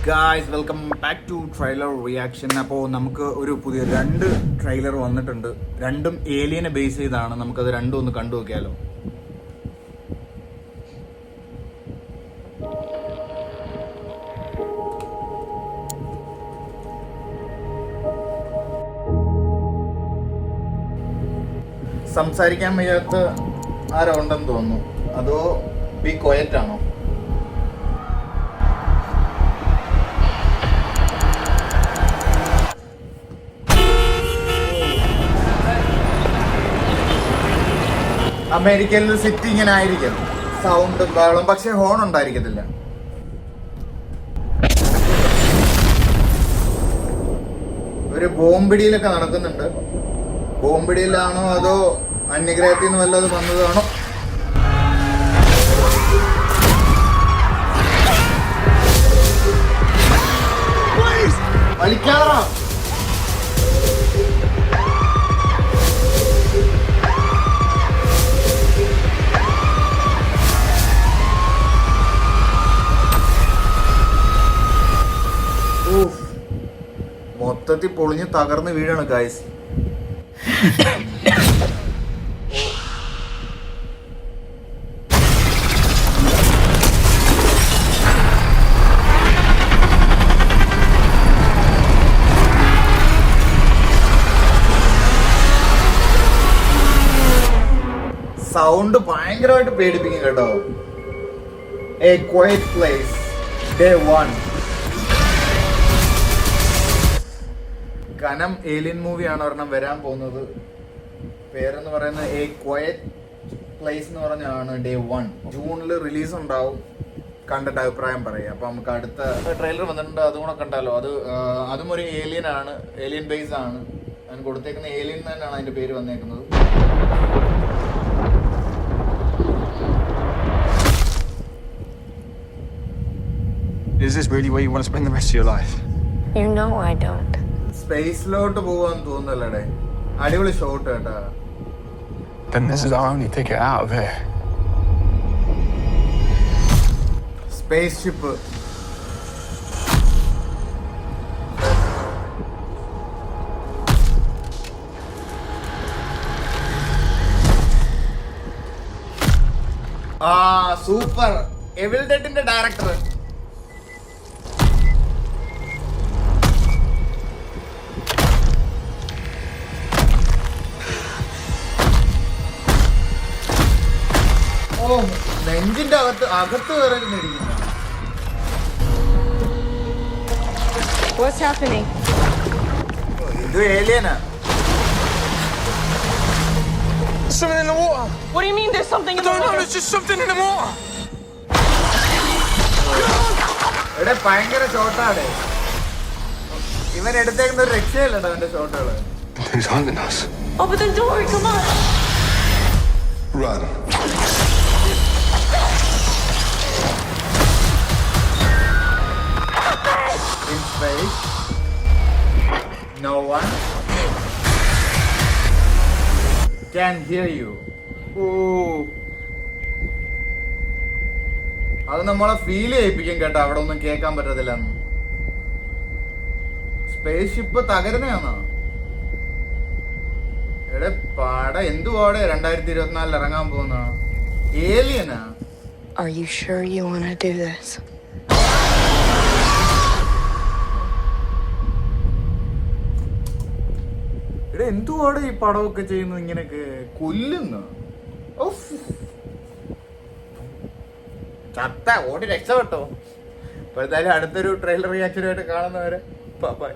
Guys welcome back to trailer reaction. അപ്പോൾ നമുക്ക് ഒരു പുതിയ 2 ട്രെയിലർ വന്നിട്ടുണ്ട്. രണ്ടും ഏലിയനെ ബേസ് ചെയ്താണ്. നമുക്കത് രണ്ടും ഒന്ന് കണ്ടു നോക്കിയാലോ. സംസാരിക്കാൻ വയ്യാത്ത ആരോ ഉണ്ടെന്ന് തോന്നുന്നു. അതോ ബി ക്വയറ്റ് ആണോ? അമേരിക്കയിൽ സിറ്റി ഇങ്ങനെ ആയിരിക്കും, സൗണ്ടും ബഹളം, പക്ഷെ ഹോൺ ഉണ്ടായിരിക്കത്തില്ല. ഒരു ബോംബിടിയിലൊക്കെ നടക്കുന്നുണ്ട്. ബോംബിടിയിലാണോ അതോ അന്യഗ്രഹത്തിൽ നിന്ന് വല്ലതും വന്നതാണോ? വലിക്കാറാ മൊത്തത്തിൽ പൊളിഞ്ഞ് തകർന്ന് വീഴാണ് ഗൈസ്. സൗണ്ട് ഭയങ്കരമായിട്ട് പേടിപ്പിക്കും കേട്ടോ. A quiet place day 1. കനം ഏലിയൻ മൂവിയാണ് ഒരെണ്ണം വരാൻ പോകുന്നത്. പേരെന്ന് പറയുന്നത് എ ക്വയറ്റ് പ്ലേസ് എന്ന് പറഞ്ഞാണ്. ഡേ 1 ജൂണിൽ റിലീസ് ഉണ്ടാവും. കണ്ടിട്ട് അഭിപ്രായം പറയാം. അപ്പൊ നമുക്ക് അടുത്ത ട്രെയിലർ വന്നിട്ടുണ്ട്, അതും കൂടെ കണ്ടാലോ. അതും ഒരു ഏലിയൻ ആണ്, ഏലിയൻ ബേസ് ആണ്. ഞാൻ കൊടുത്തേക്കുന്ന ഏലിയൻ തന്നെയാണ് അതിന്റെ പേര് വന്നേക്കുന്നത്. Is this really where you want to spend the rest of your life? You know I don't. സ്പേസിലോട്ട് പോവാന്ന് തോന്നുന്നല്ലേ. അടിപൊളി ഷോട്ട് കേട്ടാ. Then this is our only ticket out of here. Spaceship. Super. Evil ഡെഡിന്റെ director. നെഞ്ചിന്റെ അകത്ത് കയറിയിരിക്കുന്നു. What's happening? ഇത് ഏലിയനാ. Something in the water. What do you mean there's something in the water? There's just something in the water. ഇവിടെ ഭയങ്കര ഷോട്ടാണ്. ഇവൻ എടുത്തേക്കുന്ന ഒരു രക്ഷയല്ലട്ടോ അവന്റെ ഷോട്ടുകള്. Who's hunting us? Open the door, come on. Run. In space, no one can hear you. അത് നമ്മളെ feel ചെയ്യിപ്പിക്കും കേട്ടോ. അവിടെ ഒന്നും കേൾക്കാൻ പറ്റത്തില്ല. സ്പേസ് ഷിപ്പ് തകരുന്നയാണോ? എവിടെ പാട എന്തുപാടെ 2024 ഇറങ്ങാൻ പോകുന്ന ഏലിയനാ. Are you sure you want to do this? ഇവിടെ എന്തുപാടെ ഈ പടമൊക്കെ ചെയ്യുന്നു ഇങ്ങനെയൊക്കെ കൊല്ലുന്നു. ചത്ത ഓടി രക്ഷപ്പെട്ടോ. ഇപ്പോഴത്തേലും അടുത്തൊരു ട്രെയിലർ റിയാക്ഷനുമായിട്ട് കാണുന്നവരെ ബൈ.